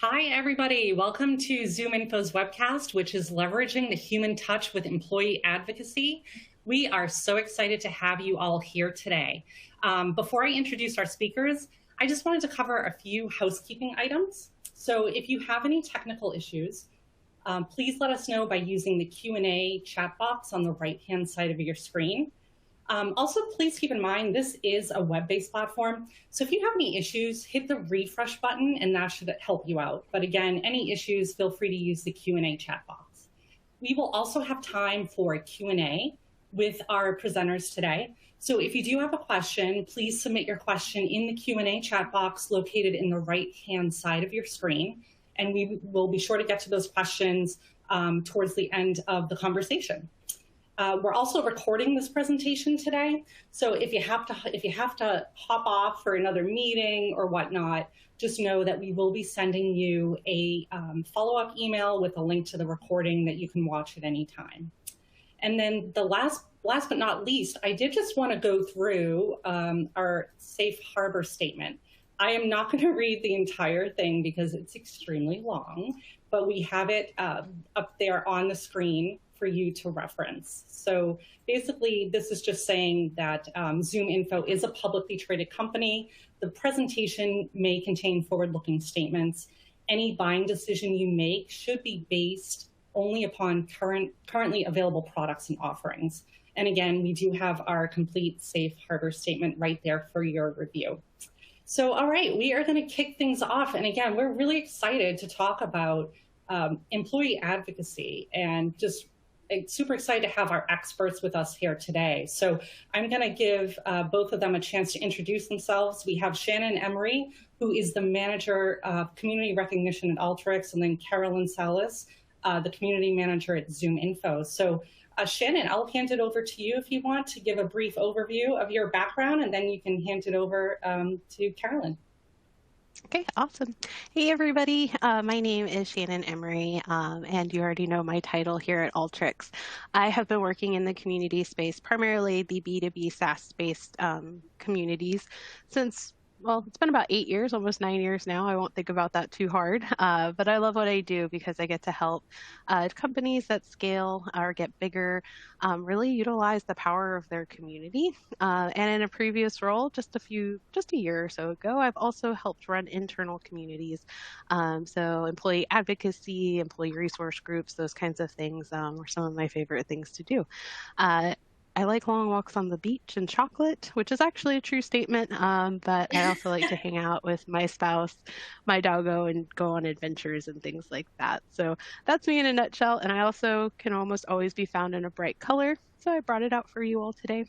Hi, everybody. Welcome to ZoomInfo's webcast, which is leveraging the human touch with employee advocacy. We are so excited to have you all here today. Before I introduce our speakers, I just wanted to cover a few housekeeping items. So if you have any technical issues, please let us know by using the Q&A chat box on the right-hand side of your screen. Also, please keep in mind, this is a web-based platform. So if you have any issues, hit the refresh button and that should help you out. But again, any issues, feel free to use the Q&A chat box. We will also have time for a Q&A with our presenters today. So if you do have a question, please submit your question in the Q&A chat box located in the right-hand side of your screen. And we will be sure to get to those questions towards the end of the conversation. We're also recording this presentation today, so if you have to hop off for another meeting or whatnot, just know that we will be sending you a follow-up email with a link to the recording that you can watch at any time. And then the last but not least, I did just want to go through our safe harbor statement. I am not going to read the entire thing because it's extremely long, but we have it up there on the screen for you to reference. So basically, this is just saying that ZoomInfo is a publicly traded company. The presentation may contain forward-looking statements. Any buying decision you make should be based only upon currently available products and offerings. And again, we do have our complete safe harbor statement right there for your review. So, all right, we are going to kick things off. And again, we're really excited to talk about employee advocacy and just super excited to have our experts with us here today. So I'm going to give both of them a chance to introduce themselves. We have Shannon Emery, who is the Manager of Community Recognition at Alteryx, and then Carolyn Salas, the Community Manager at ZoomInfo. So Shannon, I'll hand it over to you if you want to give a brief overview of your background, and then you can hand it over to Carolyn. Okay, awesome. Hey, everybody. My name is Shannon Emery, and you already know my title here at Alteryx. I have been working in the community space, primarily the B2B SaaS-based communities, since, well, it's been about 8 years, almost 9 years now. I won't think about that too hard, but I love what I do because I get to help companies that scale or get bigger really utilize the power of their community. And in a previous role, just a year or so ago, I've also helped run internal communities. So employee advocacy, employee resource groups, those kinds of things were some of my favorite things to do. I like long walks on the beach and chocolate, which is actually a true statement, but I also like to hang out with my spouse, my doggo, and go on adventures and things like that. So that's me in a nutshell, and I also can almost always be found in a bright color, so I brought it out for you all today.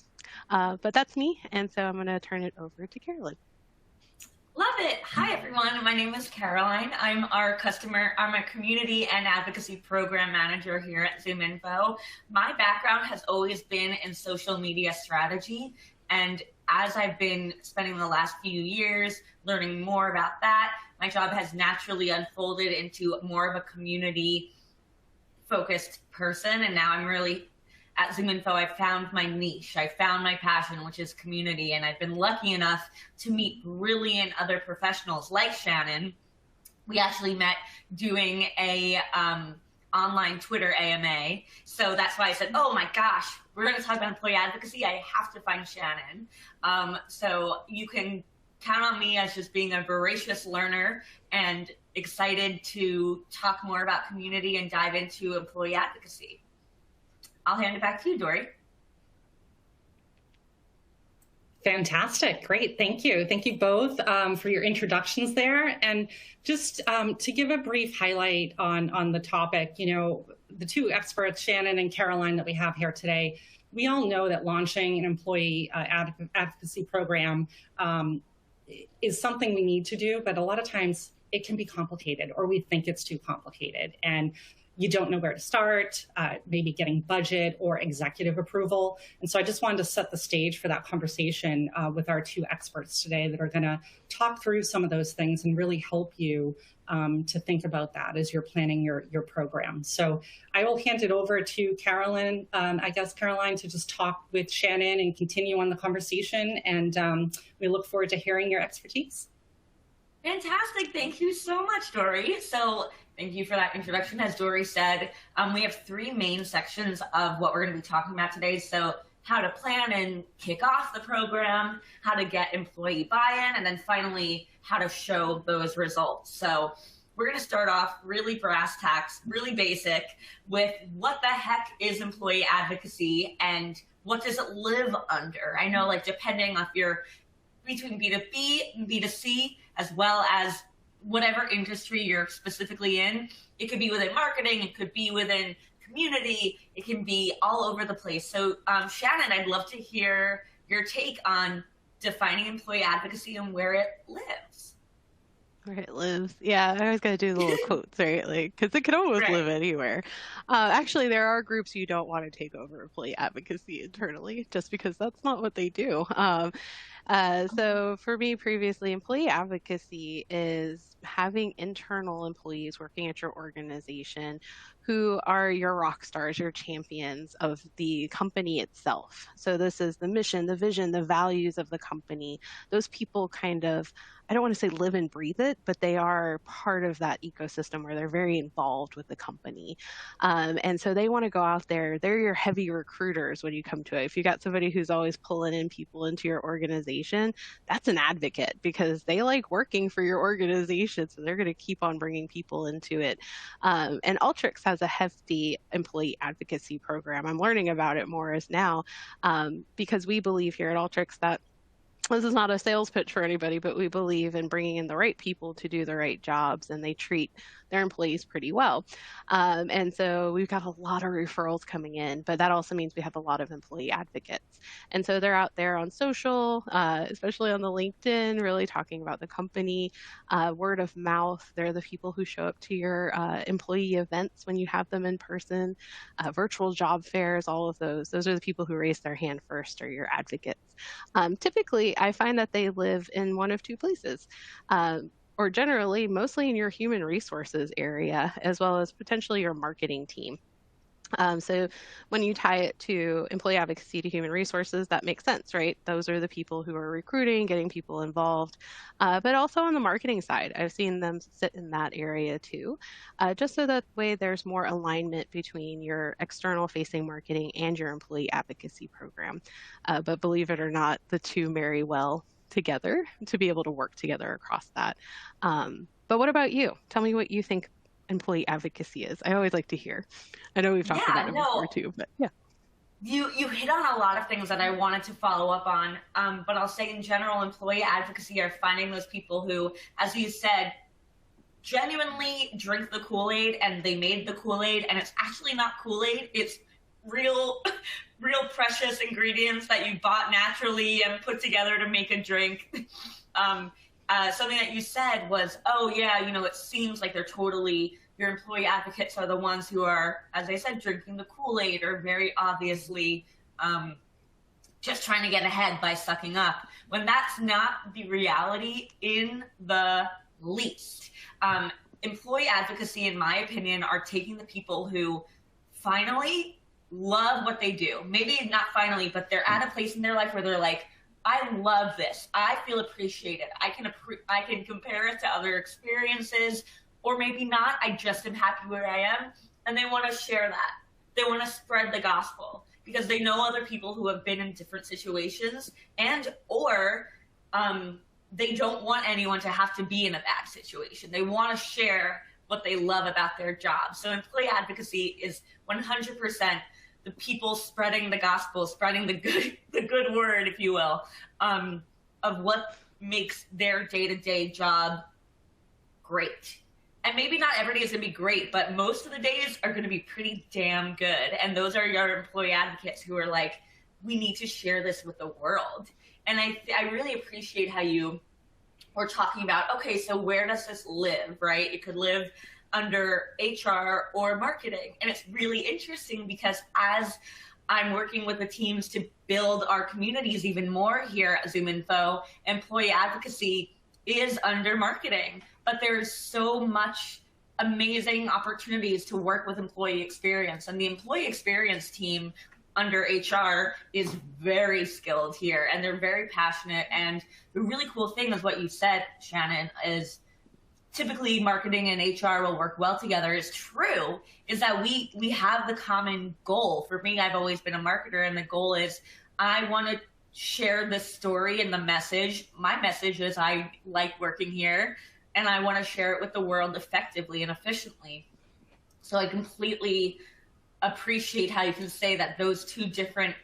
But that's me, and so I'm going to turn it over to Carolyn. Love it. Hi, everyone. My name is Caroline. I'm our community and advocacy program manager here at ZoomInfo. My background has always been in social media strategy. And as I've been spending the last few years learning more about that, my job has naturally unfolded into more of a community-focused person. And now I'm really at ZoomInfo, I found my niche. I found my passion, which is community. And I've been lucky enough to meet brilliant other professionals like Shannon. We actually met doing a online Twitter AMA. So that's why I said, oh my gosh, we're going to talk about employee advocacy. I have to find Shannon. So you can count on me as just being a voracious learner and excited to talk more about community and dive into employee advocacy. I'll hand it back to you, Dory. Fantastic. Great. Thank you. Thank you both for your introductions there. And just to give a brief highlight on the topic, you know, the two experts, Shannon and Caroline, that we have here today, we all know that launching an employee advocacy program is something we need to do, but a lot of times it can be complicated, or we think it's too complicated. And you don't know where to start, maybe getting budget or executive approval. And so I just wanted to set the stage for that conversation with our two experts today that are going to talk through some of those things and really help you to think about that as you're planning your program. So I will hand it over to Carolyn, I guess, Caroline, to just talk with Shannon and continue on the conversation. And we look forward to hearing your expertise. Fantastic. Thank you so much, Dory. So thank you for that introduction. As Dory said, we have three main sections of what we're going to be talking about today. So how to plan and kick off the program, how to get employee buy-in, and then finally how to show those results. So we're going to start off really brass tacks, really basic, with what the heck is employee advocacy and what does it live under? I know, like, depending on if you're between B2B and B2C, as well as whatever industry you're specifically in. It could be within marketing, it could be within community, it can be all over the place. So Shannon, I'd love to hear your take on defining employee advocacy and where it lives. Where it lives. Yeah, I always got to do the little quotes, right? Like, because it can almost live anywhere. Actually, there are groups you don't want to take over employee advocacy internally, just because that's not what they do. So for me previously, employee advocacy is having internal employees working at your organization who are your rock stars, your champions of the company itself. So this is the mission, the vision, the values of the company. Those people kind of, I don't want to say live and breathe it, but they are part of that ecosystem where they're very involved with the company. And so they want to go out there. They're your heavy recruiters when you come to it. If you got somebody who's always pulling in people into your organization, that's an advocate because they like working for your organization. So they're going to keep on bringing people into it. And Alteryx has a hefty employee advocacy program. I'm learning about it more as now because we believe here at Alteryx that this is not a sales pitch for anybody, but we believe in bringing in the right people to do the right jobs, and they treat their employees pretty well. And so we've got a lot of referrals coming in, but that also means we have a lot of employee advocates. And so they're out there on social, especially on the LinkedIn, really talking about the company, word of mouth. They're the people who show up to your employee events when you have them in person, virtual job fairs, all of those. Those are the people who raise their hand first, are your advocates. Typically, I find that they live in one of two places, or generally, mostly in your human resources area, as well as potentially your marketing team. So when you tie it to employee advocacy to human resources, that makes sense, right? Those are the people who are recruiting, getting people involved, but also on the marketing side, I've seen them sit in that area too, just so that way there's more alignment between your external facing marketing and your employee advocacy program. But believe it or not, the two marry well together to be able to work together across that. But what about you? Tell me what you think employee advocacy is. I always like to hear. I know we've talked about it before too, but yeah. You hit on a lot of things that I wanted to follow up on, but I'll say in general, employee advocacy are finding those people who, as you said, genuinely drink the Kool-Aid, and they made the Kool-Aid, and it's actually not Kool-Aid, it's real precious ingredients that you bought naturally and put together to make a drink. Something that you said was, oh yeah, it seems like they're totally, your employee advocates are the ones who are, as I said, drinking the Kool-Aid or very obviously just trying to get ahead by sucking up, when that's not the reality in the least. Employee advocacy, in my opinion, are taking the people who finally love what they do. Maybe not finally, but they're at a place in their life where they're like, I love this. I feel appreciated. I can compare it to other experiences, or maybe not. I just am happy where I am, and they want to share that. They want to spread the gospel because they know other people who have been in different situations, or they don't want anyone to have to be in a bad situation. They want to share what they love about their job. So employee advocacy is 100% the people spreading the gospel, spreading the good word, if you will, of what makes their day-to-day job great. And maybe not every day is going to be great, but most of the days are going to be pretty damn good. And those are your employee advocates who are like, we need to share this with the world. And I really appreciate how you were talking about, okay, so where does this live, right? It could live under HR or marketing. And it's really interesting because as I'm working with the teams to build our communities even more here at ZoomInfo, employee advocacy is under marketing, but there's so much amazing opportunities to work with employee experience. And the employee experience team under HR is very skilled here, and they're very passionate. And the really cool thing is what you said, Shannon, is typically marketing and HR will work well together is true, is that we have the common goal. For me, I've always been a marketer, and the goal is I want to share the story and the message. My message is I like working here, and I want to share it with the world effectively and efficiently. So I completely appreciate how you can say that those two different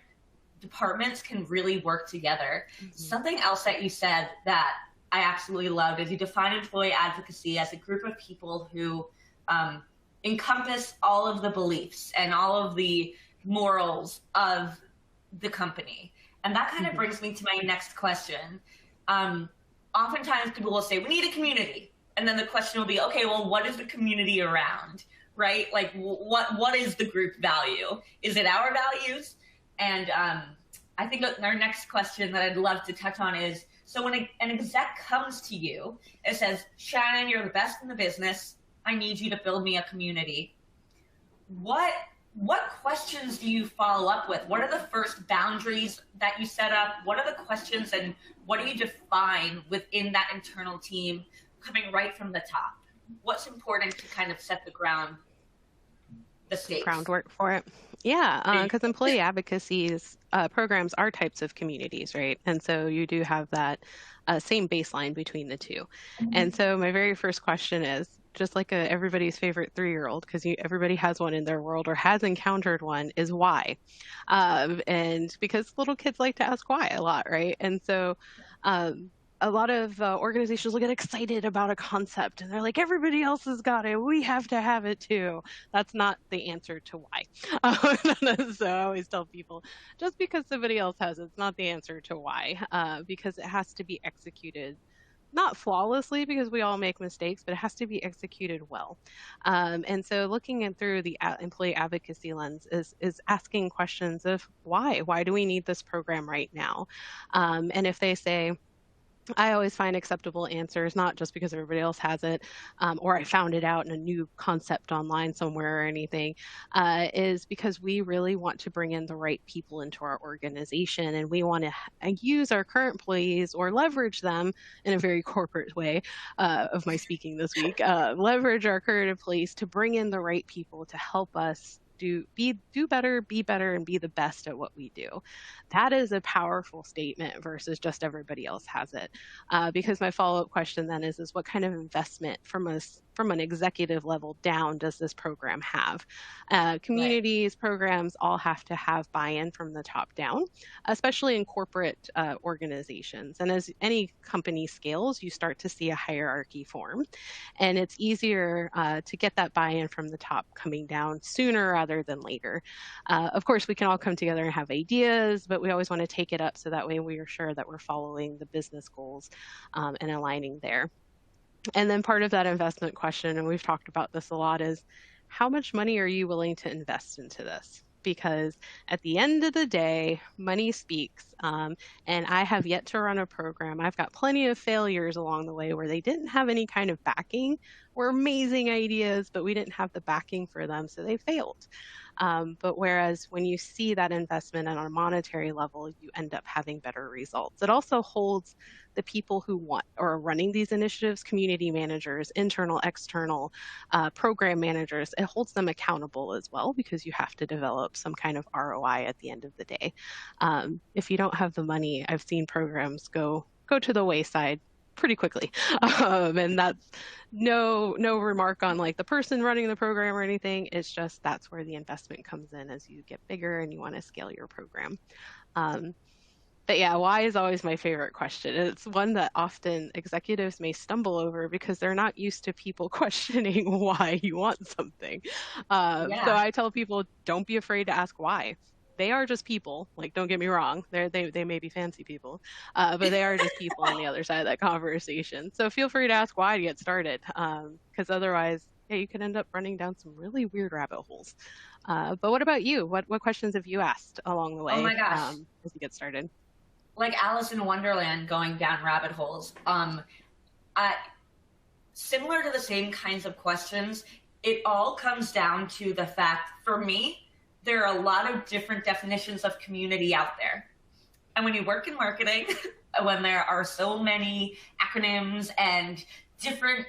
departments can really work together. Mm-hmm. Something else that you said that I absolutely loved is you define employee advocacy as a group of people who encompass all of the beliefs and all of the morals of the company. And that kind of brings me to my next question. Oftentimes people will say, we need a community. And then the question will be, okay, well, what is the community around, right? Like, what is the group value? Is it our values? And I think our next question that I'd love to touch on is, so when an exec comes to you, it says, Shannon, you're the best in the business. I need you to build me a community. What questions do you follow up with? What are the first boundaries that you set up? What are the questions, and what do you define within that internal team coming right from the top? What's important to kind of set the stakes? Groundwork for it. Yeah, because employee advocacy's programs are types of communities, right? And so you do have that same baseline between the two. Mm-hmm. And so my very first question is, just like everybody's favorite 3-year-old, because everybody has one in their world or has encountered one, is why. And because little kids like to ask why a lot, right? And so a lot of organizations will get excited about a concept and they're like, everybody else has got it, we have to have it too. That's not the answer to why. So I always tell people, just because somebody else has it, it's not the answer to why, because it has to be executed, not flawlessly, because we all make mistakes, but it has to be executed well. And so looking through the employee advocacy lens is asking questions of why do we need this program right now? And if they say, I always find acceptable answers, not just because everybody else has it, or I found it out in a new concept online somewhere or anything, is because we really want to bring in the right people into our organization, and we want to use our current employees or leverage them in a very corporate way of my speaking this week, leverage our current employees to bring in the right people to help us do better, be better, and be the best at what we do. That is a powerful statement versus just everybody else has it. Because my follow-up question then is what kind of investment from an executive level down does this program have? Communities, right. Programs all have to have buy-in from the top down, especially in corporate organizations. And as any company scales, you start to see a hierarchy form. And it's easier to get that buy-in from the top coming down sooner rather than later. Of course, we can all come together and have ideas, but we always want to take it up so that way we are sure that we're following the business goals and aligning there. And then part of that investment question, and we've talked about this a lot, is how much money are you willing to invest into this? Because at the end of the day, money speaks. And I have yet to run a program. I've got plenty of failures along the way where they didn't have any kind of backing. Were amazing ideas, but we didn't have the backing for them, so they failed. But whereas when you see that investment on a monetary level, you end up having better results. It also holds the people who want or are running these initiatives, community managers, internal, external, program managers, it holds them accountable as well, because you have to develop some kind of ROI at the end of the day. If you don't have the money, I've seen programs go to the wayside pretty quickly. And that's no remark on like the person running the program or anything. It's just that's where the investment comes in as you get bigger and you want to scale your program. But yeah, why is always my favorite question. It's one that often executives may stumble over because they're not used to people questioning why you want something. So I tell people, don't be afraid to ask why. They are just people. Like, don't get me wrong. They may be fancy people, but they are just people on the other side of that conversation. So feel free to ask why to get started, because otherwise, you could end up running down some really weird rabbit holes. But what about you? What questions have you asked along the way? Oh my gosh. As you get started? Like Alice in Wonderland going down rabbit holes. Similar to the same kinds of questions, it all comes down to the fact, for me, there are a lot of different definitions of community out there. And when you work in marketing, when there are so many acronyms and different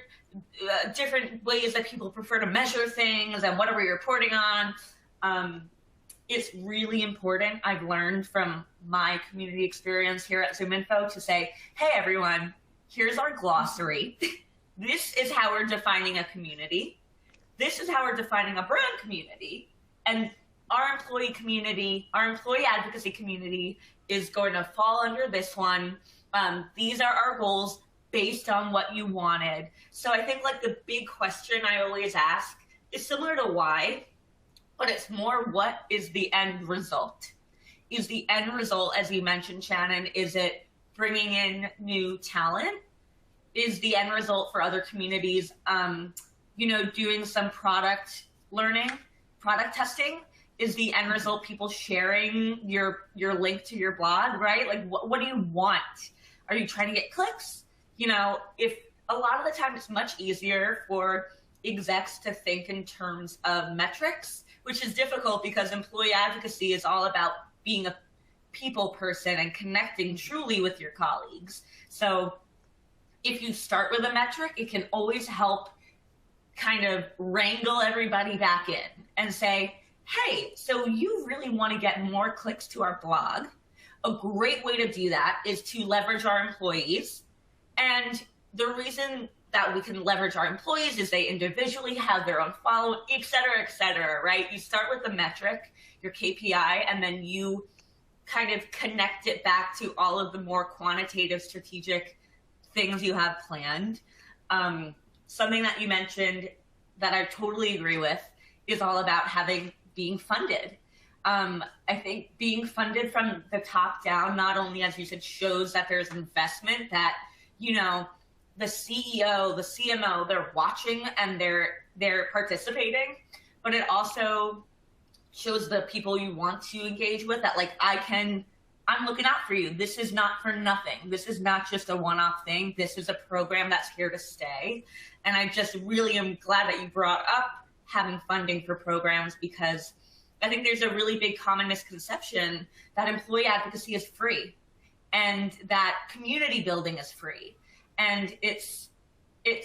different ways that people prefer to measure things and what are we reporting on. It's really important, I've learned from my community experience here at ZoomInfo, to say, hey, everyone, here's our glossary. This is how we're defining a community. This is how we're defining a brand community. And our employee community, our employee advocacy community is going to fall under this one. These are our goals based on what you wanted. So I think like the big question I always ask is similar to why, but it's more, what is the end result? Is the end result, as you mentioned, Shannon, is it bringing in new talent? Is the end result for other communities, doing some product learning, product testing? Is the end result people sharing your link to your blog, right? Like, what do you want? Are you trying to get clicks? If a lot of the time it's much easier for execs to think in terms of metrics, which is difficult because employee advocacy is all about being a people person and connecting truly with your colleagues. So if you start with a metric, it can always help kind of wrangle everybody back in and say, hey, so you really want to get more clicks to our blog. A great way to do that is to leverage our employees. And the reason that we can leverage our employees is they individually have their own following, et cetera, right? You start with the metric, your KPI, and then you kind of connect it back to all of the more quantitative, strategic things you have planned. Something that you mentioned that I totally agree with is all about being funded. I think being funded from the top down, not only, as you said, shows that there's investment, that, the CEO, the CMO, they're watching and they're participating, but it also shows the people you want to engage with that, like, I'm looking out for you. This is not for nothing. This is not just a one-off thing. This is a program that's here to stay. And I just really am glad that you brought up having funding for programs, because I think there's a really big common misconception that employee advocacy is free and that community building is free. And it's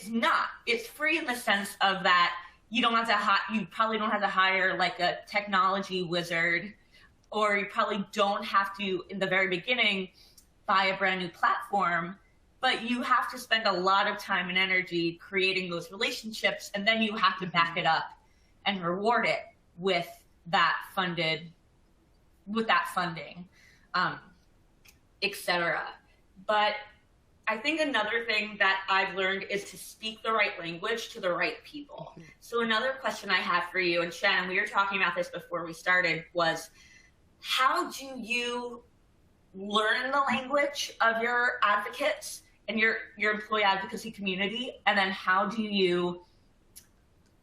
not. It's free in the sense of that you probably don't have to hire like a technology wizard, or you probably don't have to, in the very beginning, buy a brand new platform, but you have to spend a lot of time and energy creating those relationships, and then you have to back it up and reward it with that funding, etc. But I think another thing that I've learned is to speak the right language to the right people. So another question I have for you, and Shannon, we were talking about this before we started, was how do you learn the language of your advocates and your employee advocacy community? And then how do you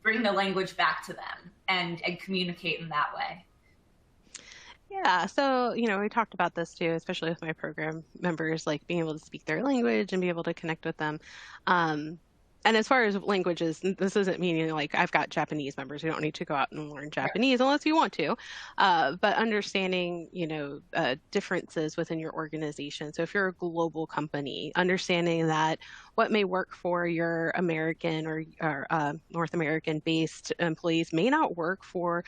bring the language back to them and communicate in that way? Yeah, so, we talked about this too, especially with my program members, like being able to speak their language and be able to connect with them. And as far as languages, this isn't meaning like I've got Japanese members who don't need to go out and learn Japanese unless you want to, but understanding, differences within your organization. So if you're a global company, understanding that what may work for your American or North American based employees may not work for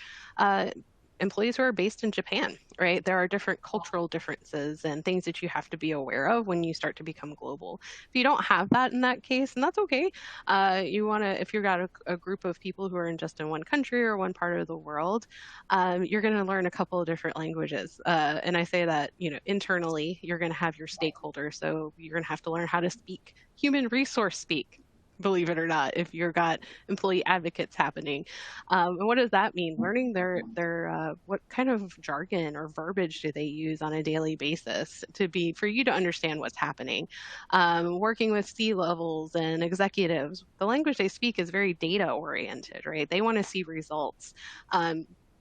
employees who are based in Japan, right? There are different cultural differences and things that you have to be aware of when you start to become global. If you don't have that in that case, and that's okay, if you've got a group of people who are just in one country or one part of the world, you're going to learn a couple of different languages. And I say that, internally, you're going to have your stakeholders. So you're going to have to learn how to speak human resource speak, believe it or not, if you've got employee advocates happening. And what does that mean? Learning their what kind of jargon or verbiage do they use on a daily basis for you to understand what's happening. Working with C-levels and executives, the language they speak is very data oriented, right? They want to see results.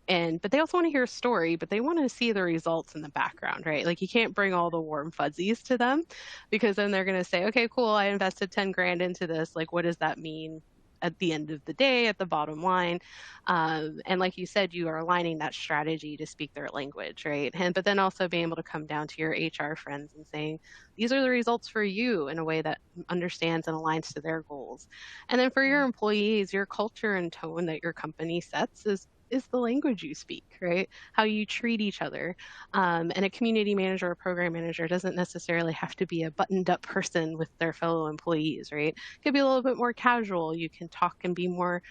But they also want to hear a story, but they want to see the results in the background, right? Like you can't bring all the warm fuzzies to them, because then they're going to say, okay, cool, I invested 10 grand into this. Like, what does that mean at the end of the day, at the bottom line. And like you said, you are aligning that strategy to speak their language, right? But then also being able to come down to your HR friends and saying, these are the results for you in a way that understands and aligns to their goals. And then for your employees, your culture and tone that your company sets is the language you speak, right? How you treat each other. And a community manager or program manager doesn't necessarily have to be a buttoned up person with their fellow employees, right? It could be a little bit more casual. You can talk and be more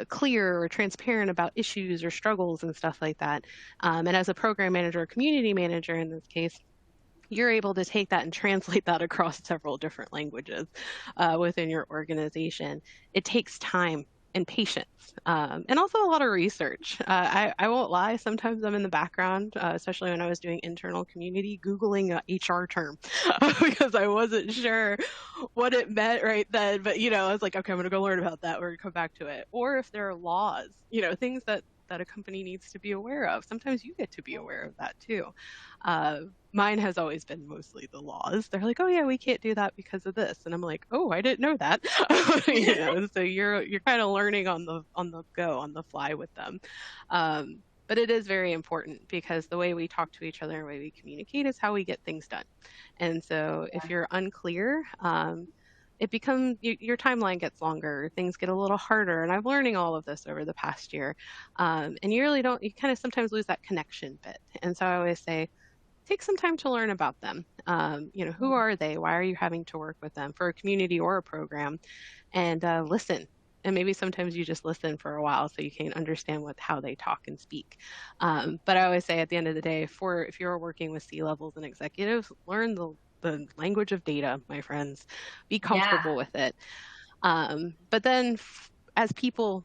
clear or transparent about issues or struggles and stuff like that. And as a program manager or community manager in this case, you're able to take that and translate that across several different languages within your organization. It takes time and patience, and also a lot of research. I won't lie, sometimes I'm in the background, especially when I was doing internal community, Googling an HR term because I wasn't sure what it meant right then. But, I was like, okay, I'm going to go learn about that. We're going to come back to it. Or if there are laws, things that a company needs to be aware of. Sometimes you get to be aware of that too. Mine has always been mostly the laws. They're like, oh yeah, we can't do that because of this. And I'm like, oh, I didn't know that. So you're kind of learning on the fly with them. But it is very important because the way we talk to each other and the way we communicate is how we get things done. And so if you're unclear, it becomes, your timeline gets longer, things get a little harder. And I'm learning all of this over the past year. And you kind of sometimes lose that connection bit. And so I always say, take some time to learn about them. Who are they? Why are you having to work with them for a community or a program? And listen. And maybe sometimes you just listen for a while so you can understand how they talk and speak. But I always say at the end of the day, if you're working with C-levels and executives, learn the language of data, my friends. Be comfortable with it. But then as people,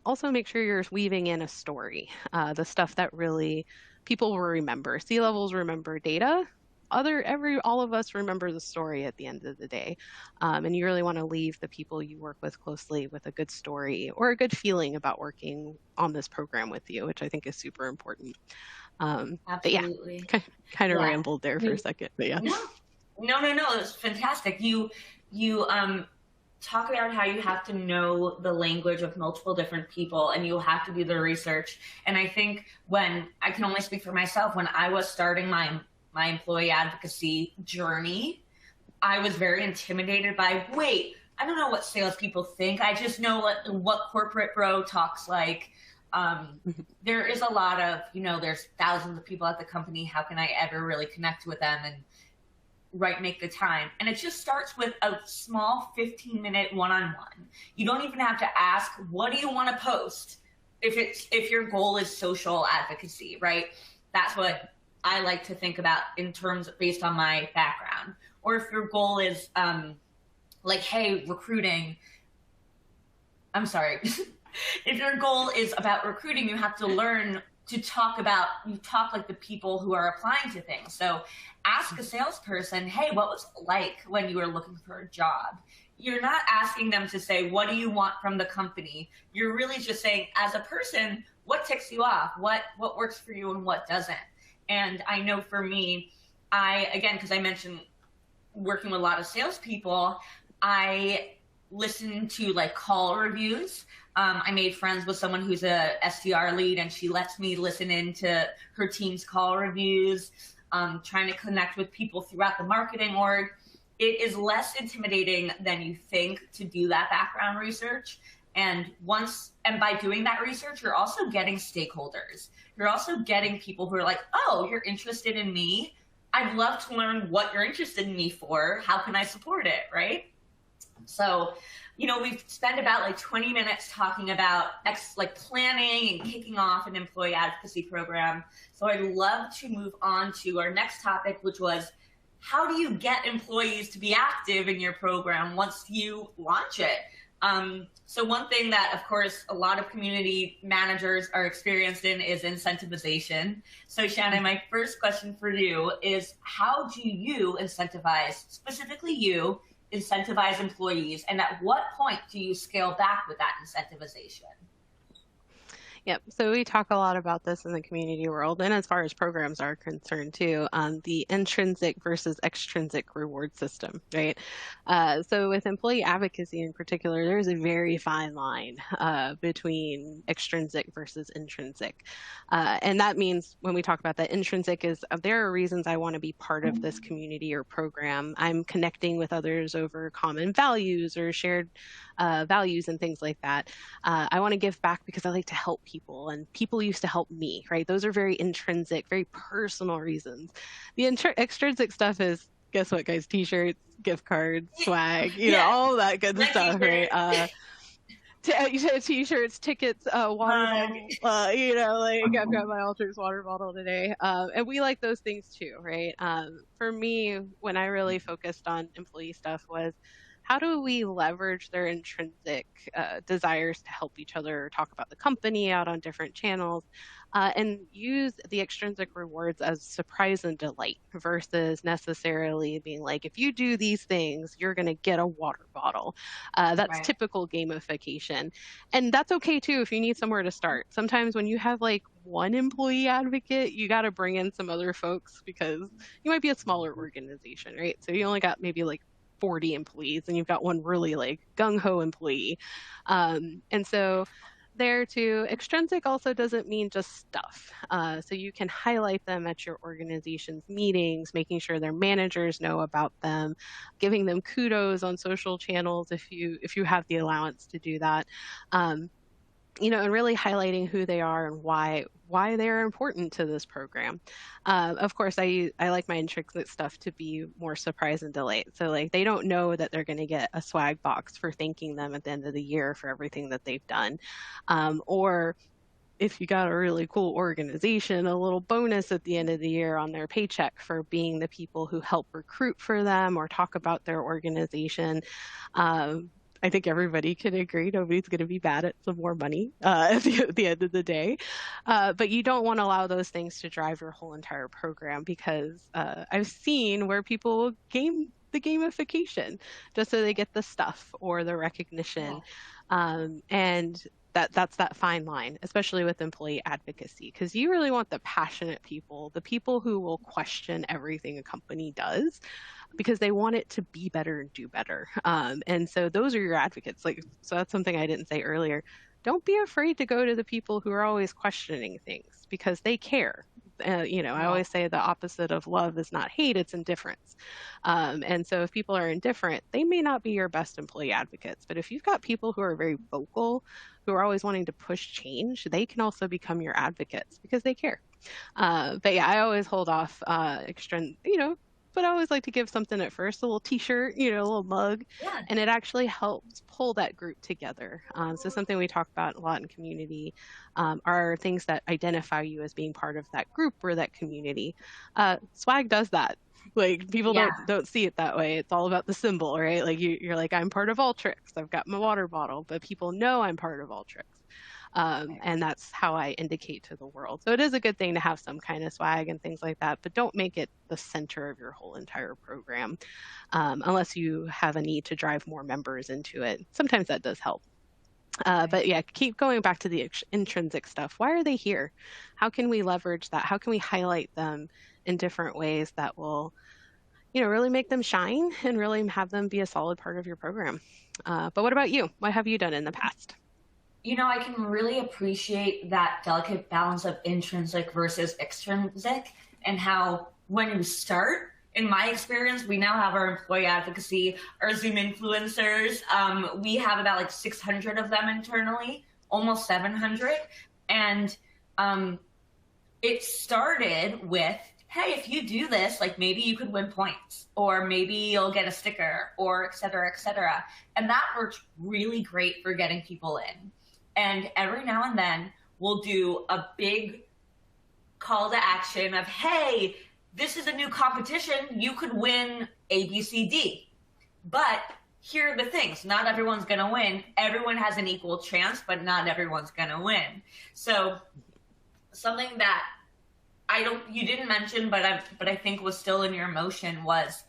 also make sure you're weaving in a story, the stuff that really people will remember. C-levels remember data. All of us remember the story at the end of the day. And you really want to leave the people you work with closely with a good story or a good feeling about working on this program with you, which I think is super important. Absolutely. But kind of rambled there for a second, but yeah. No, it's fantastic. You talk about how you have to know the language of multiple different people and you have to do the research. And I think I can only speak for myself, when I was starting my employee advocacy journey, I was very intimidated by, I don't know what salespeople think. I just know what corporate bro talks like. There is a lot of, there's thousands of people at the company. How can I ever really connect with them and make the time? And it just starts with a small 15-minute one-on-one. You don't even have to ask, what do you want to post? If your goal is social advocacy, right? That's what I like to think about in terms based on my background. Or if your goal is hey, recruiting, I'm sorry. If your goal is about recruiting, you have to learn to talk like the people who are applying to things. So ask a salesperson, hey, what was it like when you were looking for a job? You're not asking them to say, what do you want from the company? You're really just saying, as a person, what ticks you off? What works for you and what doesn't? And I know for me, because I mentioned working with a lot of salespeople, I listen to call reviews. I made friends with someone who's a SDR lead, and she lets me listen into her team's call reviews, trying to connect with people throughout the marketing org. It is less intimidating than you think to do that background research. And by doing that research, you're also getting stakeholders. You're also getting people who are like, oh, you're interested in me. I'd love to learn what you're interested in me for. How can I support it, right? So, we've spent about 20 minutes talking about planning and kicking off an employee advocacy program. So I'd love to move on to our next topic, which was, how do you get employees to be active in your program once you launch it? So one thing that, of course, a lot of community managers are experienced in is incentivization. So Shannon, my first question for you is, how do you specifically incentivize employees, and at what point do you scale back with that incentivization? Yep. So we talk a lot about this in the community world, and as far as programs are concerned too, the intrinsic versus extrinsic reward system, right? So with employee advocacy in particular, there's a very fine line between extrinsic versus intrinsic. And that means when we talk about that, intrinsic is there are reasons I want to be part of this community or program. I'm connecting with others over common values or shared values and things like that. I want to give back because I like to help people, and people used to help me, right? Those are very intrinsic, very personal reasons. The extrinsic stuff is, guess what, guys? T-shirts, gift cards, swag, you know, all that good stuff, right? T-shirts, tickets, water bottle, you know, like I've got my Ultrix water bottle today. And we like those things too, right? For me, when I really focused on employee stuff was, how do we leverage their intrinsic desires to help each other talk about the company out on different channels, and use the extrinsic rewards as surprise and delight versus necessarily being like, if you do these things, you're going to get a water bottle. That's typical gamification. And that's okay too if you need somewhere to start. Sometimes when you have like one employee advocate, you got to bring in some other folks because you might be a smaller organization, right? So you only got maybe like 40 employees and you've got one really like gung-ho employee. And so there too, extrinsic also doesn't mean just stuff. So you can highlight them at your organization's meetings, making sure their managers know about them, giving them kudos on social channels if you have the allowance to do that. You know, and really highlighting who they are and why they're important to this program. Of course, I like my intrinsic stuff to be more surprise and delight. So like they don't know that they're going to get a swag box for thanking them at the end of the year for everything that they've done. Or if you got a really cool organization, a little bonus at the end of the year on their paycheck for being the people who help recruit for them or talk about their organization. I think everybody can agree nobody's going to be bad at some more money at the end of the day. But you don't want to allow those things to drive your whole entire program, because I've seen where people game the gamification just so they get the stuff or the recognition. And that's that fine line, especially with employee advocacy, because you really want the passionate people, the people who will question everything a company does because they want it to be better and do better. And so those are your advocates. Like, so that's something I didn't say earlier. Don't be afraid to go to the people who are always questioning things because they care. You know, I always say the opposite of love is not hate, it's indifference. And so if people are indifferent, they may not be your best employee advocates. But if you've got people who are very vocal, who are always wanting to push change, they can also become your advocates because they care. But yeah, I always hold off but I always like to give something at first, a little t-shirt, you know, a little mug, and it actually helps pull that group together. So something we talk about a lot in community are things that identify you as being part of that group or that community. Swag does that. Like people don't see it that way. It's all about the symbol, right? Like you're like, I'm part of Ultrix. I've got my water bottle, but people know I'm part of Ultrix. And that's how I indicate to the world. So it is a good thing to have some kind of swag and things like that, but don't make it the center of your whole entire program unless you have a need to drive more members into it. Sometimes that does help. But yeah, keep going back to the intrinsic stuff. Why are they here? How can we leverage that? How can we highlight them in different ways that will, you know, really make them shine and really have them be a solid part of your program? But what about you? What have you done in the past? You know, I can really appreciate that delicate balance of intrinsic versus extrinsic, and how when you start, in my experience, we now have our employee advocacy, our Zoom influencers. We have about like 600 of them internally, almost 700. And it started with, hey, if you do this, like maybe you could win points, or maybe you'll get a sticker, or et cetera, et cetera. And that works really great for getting people in. And every now and then we'll do a big call to action of, hey, this is a new competition. You could win A, B, C, D. But here are the things. Not everyone's going to win. Everyone has an equal chance, but not everyone's going to win. So something that you didn't mention, but I think was still in your motion was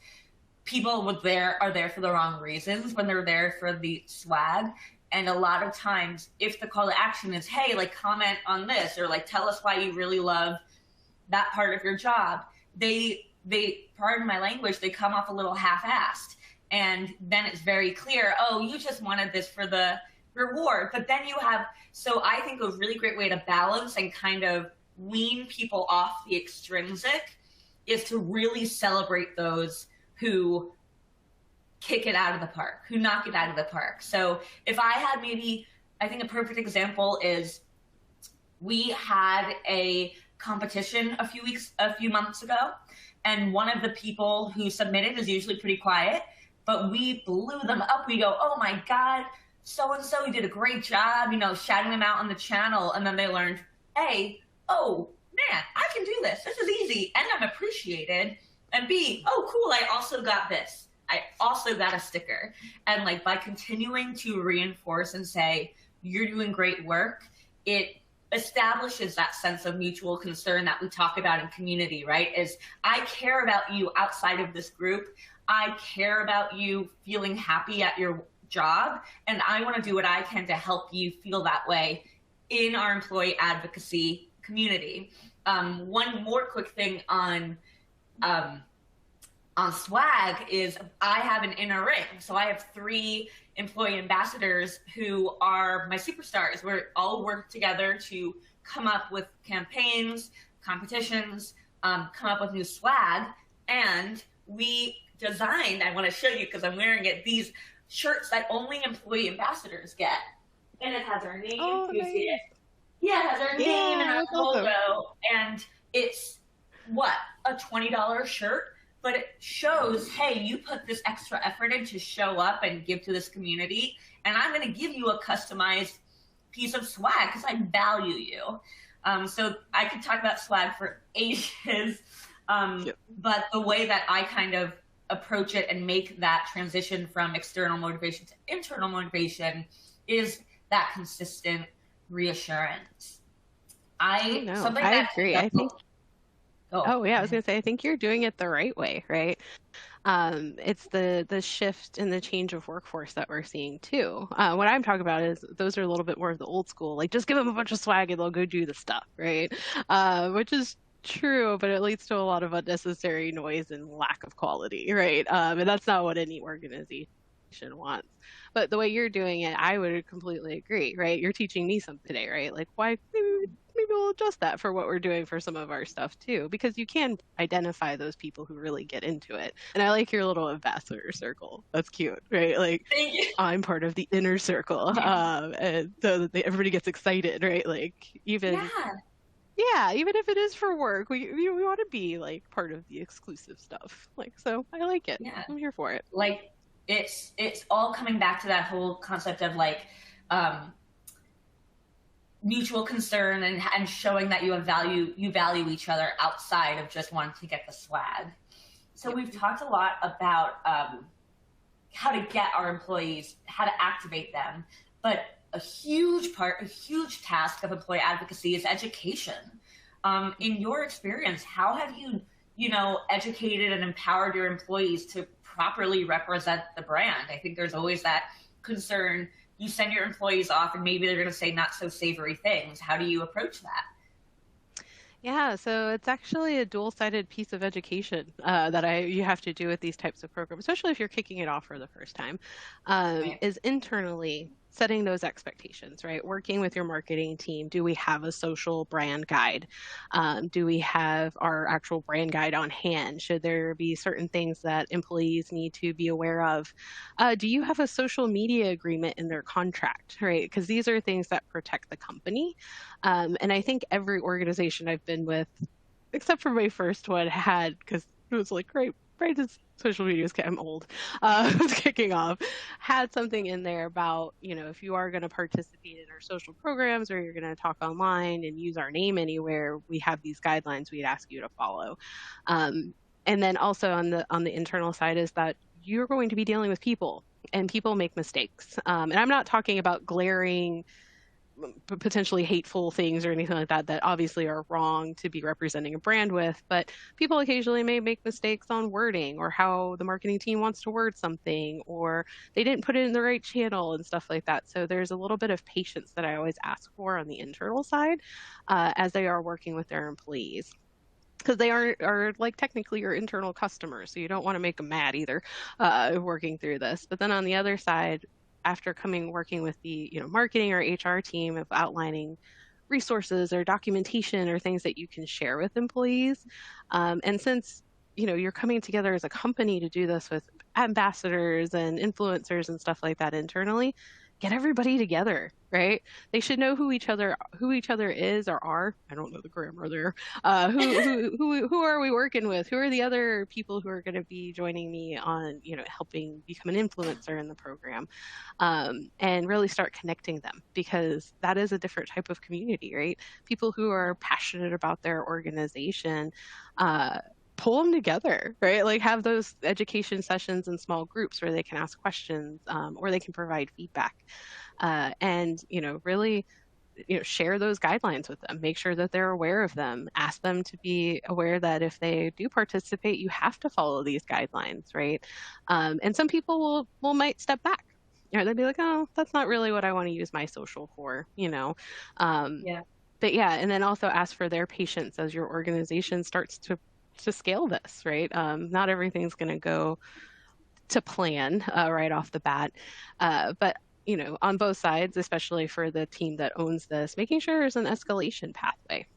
people are there for the wrong reasons when they're there for the swag. And a lot of times, if the call to action is, hey, like comment on this, or like tell us why you really love that part of your job, they pardon my language, they come off a little half-assed. And then it's very clear, oh, you just wanted this for the reward. But then you have, so I think a really great way to balance and kind of wean people off the extrinsic is to really celebrate those who kick it out of the park, who knock it out of the park. So if I had maybe, I think a perfect example is we had a competition a few months ago, and one of the people who submitted is usually pretty quiet, but we blew them up. We go, oh my God, so-and-so, you did a great job, you know, shouting them out on the channel. And then they learned, A, oh man, I can do this. This is easy. And I'm appreciated. And B, oh cool, I also got this. I also got a sticker. And like by continuing to reinforce and say, you're doing great work, it establishes that sense of mutual concern that we talk about in community, right? Is I care about you outside of this group. I care about you feeling happy at your job, and I want to do what I can to help you feel that way in our employee advocacy community. One more quick thing on swag is I have an inner ring. So I have 3 employee ambassadors who are my superstars. We all work together to come up with campaigns, competitions, come up with new swag. And we designed, I want to show you because I'm wearing it, these shirts that only employee ambassadors get. And it has our name. Oh, You nice. see it? Yeah, it has our name and our that's awesome. logo. And it's, what, a $20 shirt? But it shows, hey, you put this extra effort in to show up and give to this community, and I'm going to give you a customized piece of swag because I value you. So I could talk about swag for ages, but the way that I kind of approach it and make that transition from external motivation to internal motivation is that consistent reassurance. I agree. I think. Oh yeah, I was gonna say I think you're doing it the right way, right? It's the shift and the change of workforce that we're seeing too. What I'm talking about is those are a little bit more of the old school, like just give them a bunch of swag and they'll go do the stuff, right? Which is true, but it leads to a lot of unnecessary noise and lack of quality, right? And that's not what any organization wants. But the way you're doing it, I would completely agree, right? You're teaching me something today, right? Like why maybe we'll adjust that for what we're doing for some of our stuff too, because you can identify those people who really get into it. And I like your little ambassador circle. That's cute, right? Like I'm part of the inner circle, and so that everybody gets excited, right? Like even if it is for work, we want to be like part of the exclusive stuff. Like so, I like it. Yeah. I'm here for it. Like it's all coming back to that whole concept of like mutual concern and showing that you value each other outside of just wanting to get the swag. So we've talked a lot about how to get our employees, how to activate them, but a huge task of employee advocacy is education. In your experience, how have you educated and empowered your employees to properly represent the brand? I think there's always that concern. You send your employees off and maybe they're going to say not so savory things. How do you approach that? Yeah, so it's actually a dual-sided piece of education that you have to do with these types of programs, especially if you're kicking it off for the first time, is internally setting those expectations, right? Working with your marketing team. Do we have a social brand guide? Do we have our actual brand guide on hand? Should there be certain things that employees need to be aware of? Do you have a social media agreement in their contract, right? Because these are things that protect the company. And I think every organization I've been with, except for my first one, had, because it was like, great, as social media is, I'm old, was kicking off, had something in there about, if you are going to participate in our social programs or you're going to talk online and use our name anywhere, we have these guidelines we'd ask you to follow. And then also on the internal side is that you're going to be dealing with people, and people make mistakes. And I'm not talking about glaring potentially hateful things or anything like that that obviously are wrong to be representing a brand with, but people occasionally may make mistakes on wording or how the marketing team wants to word something, or they didn't put it in the right channel and stuff like that. So there's a little bit of patience that I always ask for on the internal side as they are working with their employees, because they are like technically your internal customers. So you don't want to make them mad either working through this. But then on the other side, after working with the marketing or HR team of outlining resources or documentation or things that you can share with employees. And since you're coming together as a company to do this with ambassadors and influencers and stuff like that internally, get everybody together, right? They should know who each other is or are. I don't know the grammar there. Who are we working with? Who are the other people who are going to be joining me on, helping become an influencer in the program, and really start connecting them, because that is a different type of community, right? People who are passionate about their organization, pull them together, right? Like have those education sessions in small groups where they can ask questions, or they can provide feedback, and really share those guidelines with them. Make sure that they're aware of them. Ask them to be aware that if they do participate, you have to follow these guidelines, right? And some people might step back. They'll be like, oh, that's not really what I want to use my social for, Yeah. But yeah, and then also ask for their patience as your organization starts to scale this, right? Not everything's going to go to plan right off the bat, but on both sides, especially for the team that owns this, making sure there's an escalation pathway.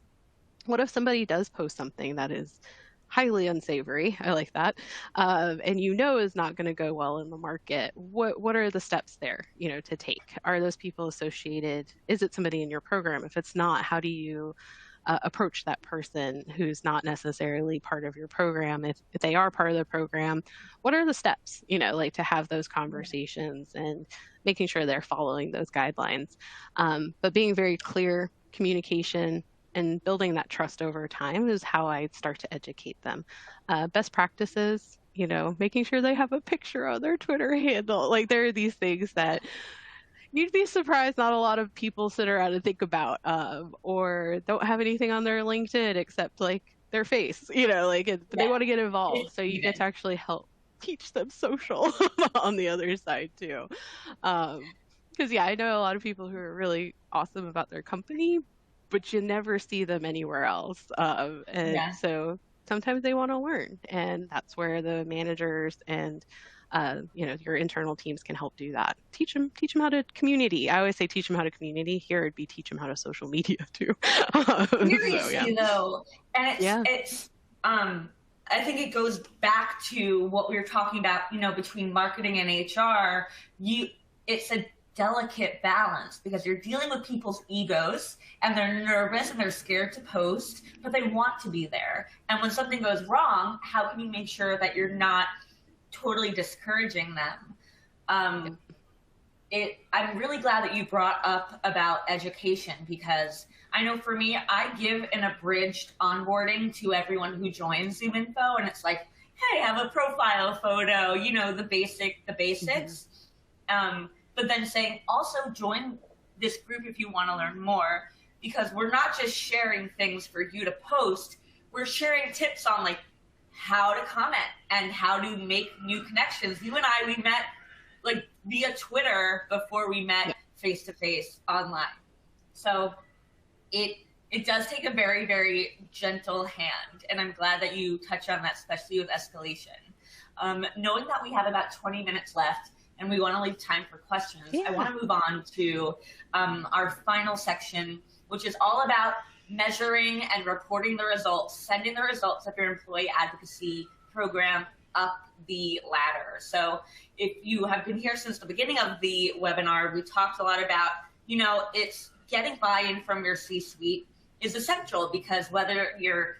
What if somebody does post something that is highly unsavory? I like that, and is not going to go well in the market. What are the steps there, to take? Are those people associated? Is it somebody in your program? If it's not, how do you approach that person who's not necessarily part of your program? If they are part of the program, what are the steps, like to have those conversations and making sure they're following those guidelines, but being very clear communication and building that trust over time is how I start to educate them. Best practices, making sure they have a picture on their Twitter handle. Like there are these things that you'd be surprised not a lot of people sit around and think about, or don't have anything on their LinkedIn except like their face, they want to get involved. So you get to actually help teach them social on the other side too. Because I know a lot of people who are really awesome about their company, but you never see them anywhere else. So sometimes they want to learn, and that's where the managers and your internal teams can help do that. Teach them how to community. I always say teach them how to community. Here it'd be teach them how to social media too. Seriously though, and it's I think it goes back to what we were talking about, between marketing and HR. It's a delicate balance, because you're dealing with people's egos and they're nervous and they're scared to post, but they want to be there. And when something goes wrong, how can you make sure that you're not totally discouraging them? I'm really glad that you brought up about education, because I know for me, I give an abridged onboarding to everyone who joins ZoomInfo, and it's like, hey, have a profile photo, the basics. Mm-hmm. But then saying, also join this group if you want to learn more, because we're not just sharing things for you to post, we're sharing tips on like how to comment and how to make new connections. You and I, we met like via Twitter before we met face to face online. So it does take a very, very gentle hand. And I'm glad that you touch on that, especially with escalation. Knowing that we have about 20 minutes left and we want to leave time for questions, I want to move on to our final section, which is all about measuring and reporting the results, sending the results of your employee advocacy program up the ladder. So if you have been here since the beginning of the webinar, we talked a lot about, it's getting buy-in from your C-suite is essential, because whether you're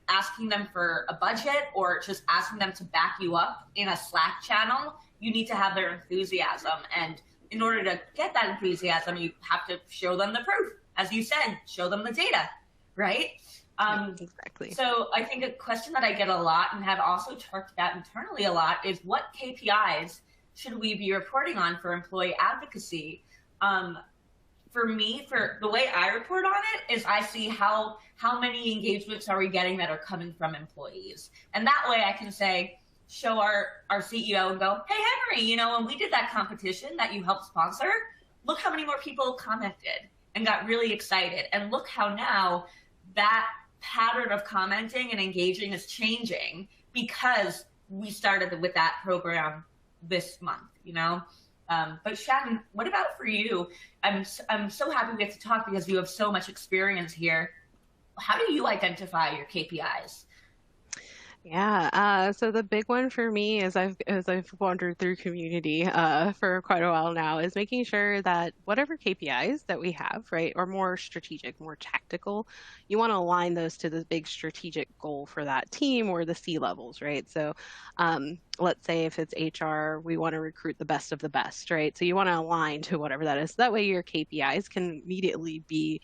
asking them for a budget or just asking them to back you up in a Slack channel, you need to have their enthusiasm. And in order to get that enthusiasm, you have to show them the proof. As you said, show them the data, right? Exactly. So I think a question that I get a lot and have also talked about internally a lot is, what KPIs should we be reporting on for employee advocacy? for me, for the way I report on it, is I see how many engagements are we getting that are coming from employees. And that way I can say, show our CEO and go, hey, Henry, you know, when we did that competition that you helped sponsor, look how many more people commented and got really excited. And look how now that pattern of commenting and engaging is changing because we started with that program this month, you know? But Shannon, what about for you? I'm so happy we get to talk because you have so much experience here. How do you identify your KPIs? Yeah, so the big one for me as I've wandered through community for quite a while now is making sure that whatever KPIs that we have, right, are more strategic, more tactical, you want to align those to the big strategic goal for that team or the C levels, right? So let's say if it's HR, we want to recruit the best of the best, right? So you want to align to whatever that is. That way your KPIs can immediately be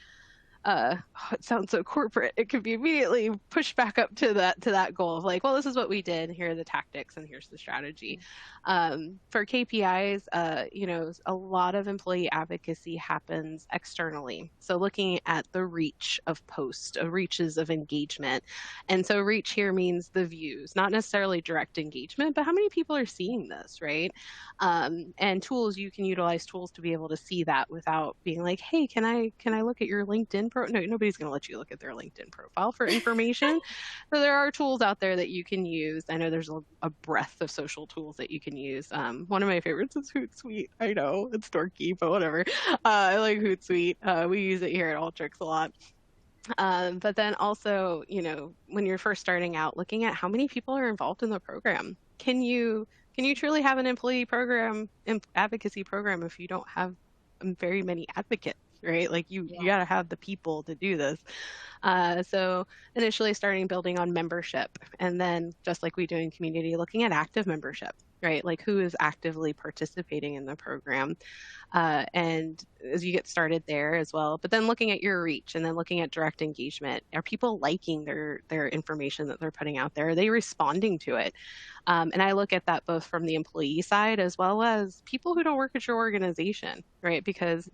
it sounds so corporate. It could be immediately pushed back up to that goal of like, well, this is what we did. Here are the tactics, and here's the strategy. For KPIs, you know, a lot of employee advocacy happens externally. So looking at the reach of posts, reaches of engagement, and so reach here means the views, not necessarily direct engagement, but how many people are seeing this, right? And tools, you can utilize tools to be able to see that without being like, hey, can I look at your LinkedIn no, nobody's going to let you look at their LinkedIn profile for information. So there are tools out there that you can use. I know there's a breadth of social tools that you can use. One of my favorites is Hootsuite. I know it's dorky, but whatever. I like Hootsuite. We use it here at Alteryx a lot. But then also, you know, when you're first starting out, looking at how many people are involved in the program. Can you truly have an employee program, advocacy program, if you don't have very many advocates, right? Like you got to have the people to do this. So initially starting building on membership, and then just like we do in community, looking at active membership, right? Like who is actively participating in the program. And as you get started there as well, but then looking at your reach and then looking at direct engagement. Are people liking their information that they're putting out there? Are they responding to it? And I look at that both from the employee side as well as people who don't work at your organization, right? Because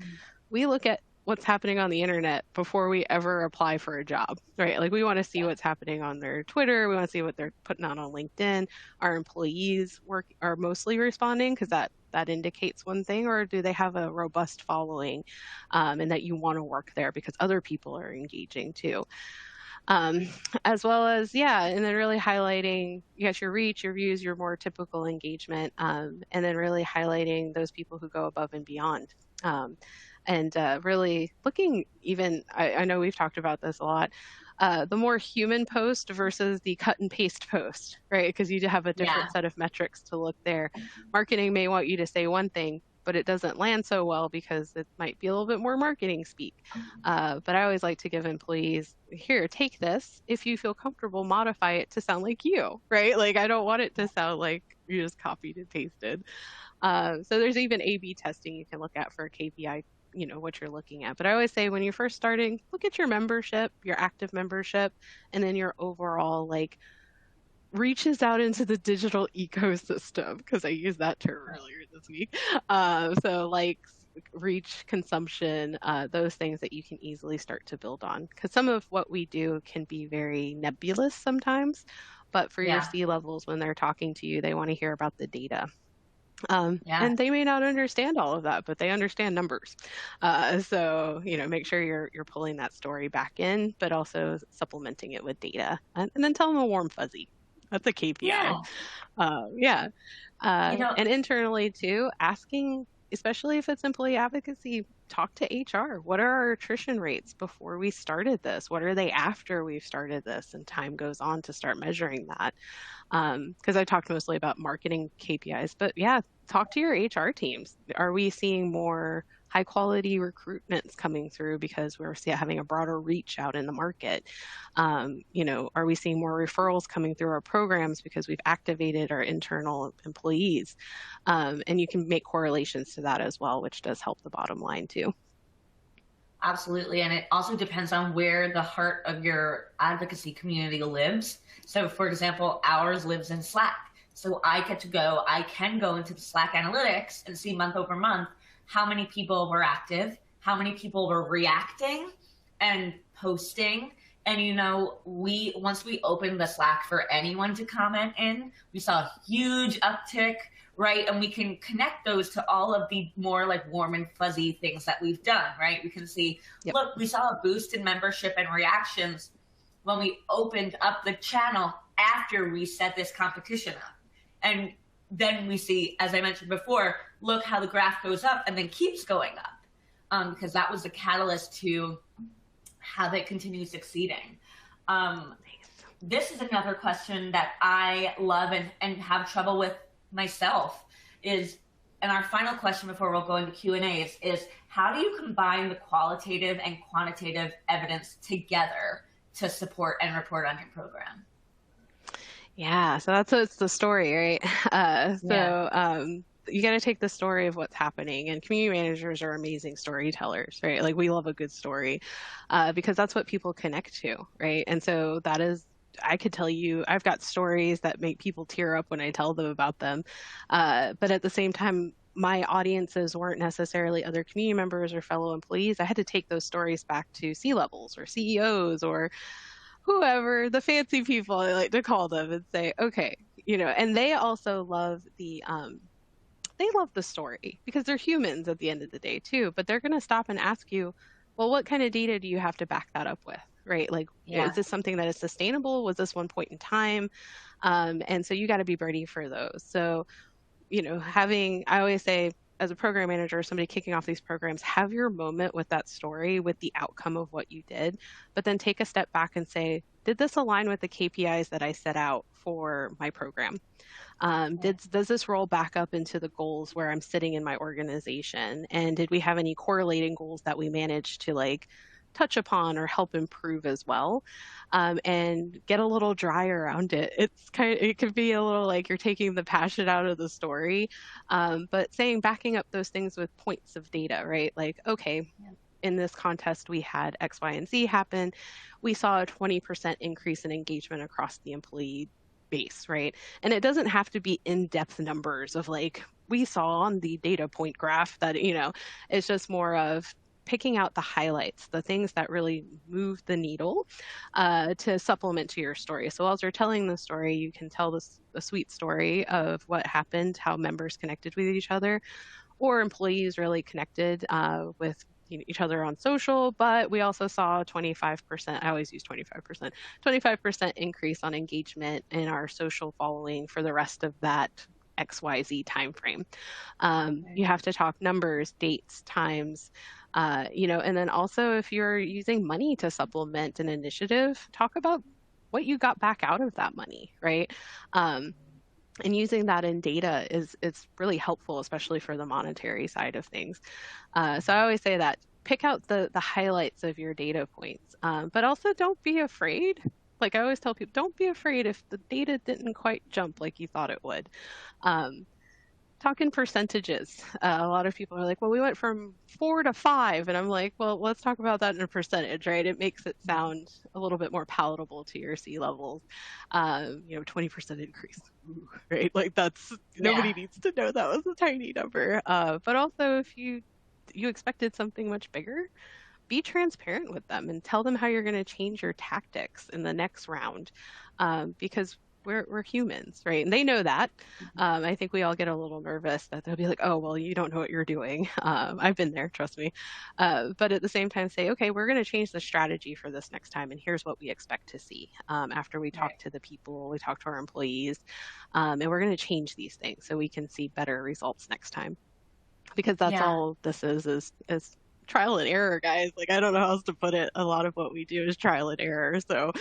we look at what's happening on the internet before we ever apply for a job, right? Like we want to see what's happening on their Twitter. We want to see what they're putting out on LinkedIn. Our employees are mostly responding because that indicates one thing, or do they have a robust following and that you want to work there because other people are engaging too. As well as, and then really highlighting, yes, your reach, your views, your more typical engagement, and then really highlighting those people who go above and beyond. And really looking even, I know we've talked about this a lot, the more human post versus the cut and paste post, right? Because you have a different set of metrics to look there. Marketing may want you to say one thing, but it doesn't land so well because it might be a little bit more marketing speak. But I always like to give employees, here, take this. If you feel comfortable, modify it to sound like you, right? Like I don't want it to sound like you just copied and pasted. So there's even A/B testing you can look at for a KPI, you know, what you're looking at. But I always say when you're first starting, look at your membership, your active membership, and then your overall like reaches out into the digital ecosystem, because I used that term earlier this week. So likes, reach, consumption, those things that you can easily start to build on. Because some of what we do can be very nebulous sometimes, but for your C levels, when they're talking to you, they want to hear about the data. And they may not understand all of that, but they understand numbers. So, you know, make sure you're pulling that story back in, but also supplementing it with data, and then tell them a warm fuzzy. That's a KPI. And internally too, asking, especially if it's employee advocacy, talk to HR. What are our attrition rates before we started this? What are they after we've started this? And time goes on to start measuring that. Because I talked mostly about marketing KPIs, but talk to your HR teams. Are we seeing more high quality recruitments coming through because we're having a broader reach out in the market? You know, are we seeing more referrals coming through our programs because we've activated our internal employees? And you can make correlations to that as well, which does help the bottom line too. Absolutely. And it also depends on where the heart of your advocacy community lives. So for example, ours lives in Slack. So I can go into the Slack analytics and see month over month how many people were active, how many people were reacting and posting. And, you know, once we opened the Slack for anyone to comment in, we saw a huge uptick, right? And we can connect those to all of the more like warm and fuzzy things that we've done, right? We can see, look, we saw a boost in membership and reactions when we opened up the channel after we set this competition up. And then we see, as I mentioned before, look how the graph goes up and then keeps going up, because that was the catalyst to how they continue succeeding. This is another question that I love and have trouble with myself is, and our final question before we'll go into Q&A is how do you combine the qualitative and quantitative evidence together to support and report on your program? Yeah, so it's the story, right? You got to take the story of what's happening, and community managers are amazing storytellers, right? Like we love a good story because that's what people connect to, right? And so that is, I could tell you, I've got stories that make people tear up when I tell them about them. But at the same time, my audiences weren't necessarily other community members or fellow employees. I had to take those stories back to C-levels or CEOs or whoever, the fancy people I like to call them, and say, okay, you know, and they also love they love the story because they're humans at the end of the day too, but they're going to stop and ask you, well, what kind of data do you have to back that up with, right? Like, is this something that is sustainable? Was this one point in time? And so you got to be ready for those. So, you know, I always say, as a program manager, somebody kicking off these programs, have your moment with that story, with the outcome of what you did, but then take a step back and say, did this align with the KPIs that I set out for my program? Does this roll back up into the goals where I'm sitting in my organization? And did we have any correlating goals that we managed to like touch upon or help improve as well? And get a little dry around it. It could be a little like you're taking the passion out of the story, but backing up those things with points of data, right? Like, okay, in this contest, we had X, Y, and Z happen. We saw a 20% increase in engagement across the employee base, right? And it doesn't have to be in-depth numbers of like, we saw on the data point graph that, you know, it's just more of picking out the highlights, the things that really move the needle to supplement to your story. So as you're telling the story, you can tell the sweet story of what happened, how members connected with each other, or employees really connected with each other on social, but we also saw 25%, I always use 25% increase on engagement in our social following for the rest of that XYZ timeframe. You have to talk numbers, dates, times, you know, and then also if you're using money to supplement an initiative, talk about what you got back out of that money, right? And using that in data it's really helpful, especially for the monetary side of things. So I always say that pick out the highlights of your data points, but also don't be afraid. Like I always tell people, don't be afraid if the data didn't quite jump like you thought it would. Talk in percentages. A lot of people are like, well, we went from 4 to 5. And I'm like, well, let's talk about that in a percentage, right? It makes it sound a little bit more palatable to your C-levels. You know, 20% increase, ooh, right? Like nobody needs to know that was a tiny number. But also if you expected something much bigger, be transparent with them and tell them how you're going to change your tactics in the next round, because we're humans, right? And they know that. I think we all get a little nervous that they'll be like, oh, well, you don't know what you're doing. I've been there, trust me. But at the same time say, okay, we're going to change the strategy for this next time. And here's what we expect to see after we talk to the people, we talk to our employees, and we're going to change these things so we can see better results next time. Because that's all this is trial and error, guys. Like, I don't know how else to put it. A lot of what we do is trial and error. So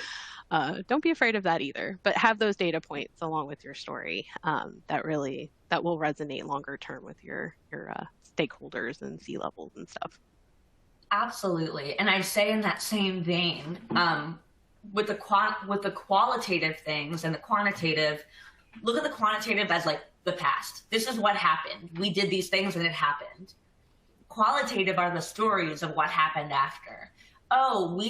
don't be afraid of that either, but have those data points along with your story that will resonate longer term with your stakeholders and C-levels and stuff. Absolutely. And I'd say in that same vein, with the qualitative things and the quantitative, look at the quantitative as like the past. This is what happened. We did these things and it happened. Qualitative are the stories of what happened after. Oh, we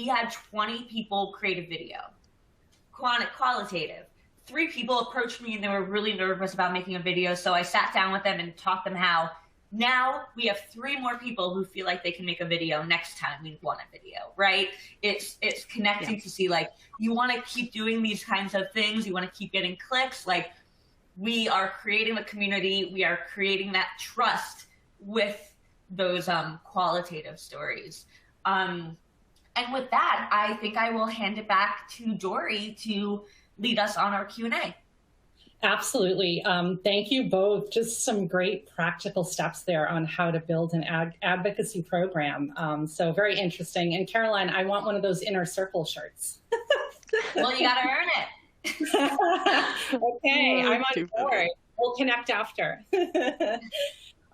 had 20 people create a video. Qualitative. 3 people approached me and they were really nervous about making a video. So I sat down with them and taught them how Now we have 3 more people who feel like they can make a video next time we want a video, right? It's connecting to see, like, you want to keep doing these kinds of things. You want to keep getting clicks. Like, we are creating the community. We are creating that trust with those qualitative stories. And with that, I think I will hand it back to Dory to lead us on our Q&A. Absolutely. Thank you both. Just some great practical steps there on how to build an advocacy program. So very interesting. And Caroline, I want one of those inner circle shirts. Well, you got to earn it. Okay, I'm on board. We'll connect after.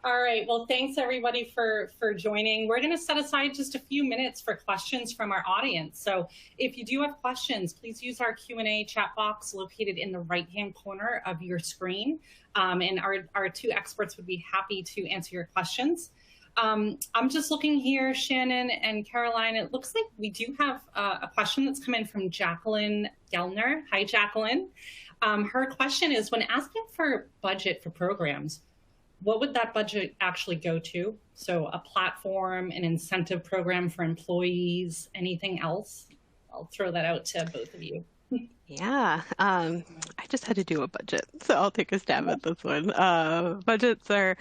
All right. Well, thanks everybody for joining. We're going to set aside just a few minutes for questions from our audience. So if you do have questions, please use our Q&A chat box located in the right-hand corner of your screen. And our 2 experts would be happy to answer your questions. I'm just looking here, Shannon and Caroline. It looks like we do have a question that's come in from Jacqueline Gellner. Hi, Jacqueline. Her question is, when asking for budget for programs, what would that budget actually go to? So a platform, an incentive program for employees, anything else? I'll throw that out to both of you. Yeah, I just had to do a budget, so I'll take a stab at this one. Budgets are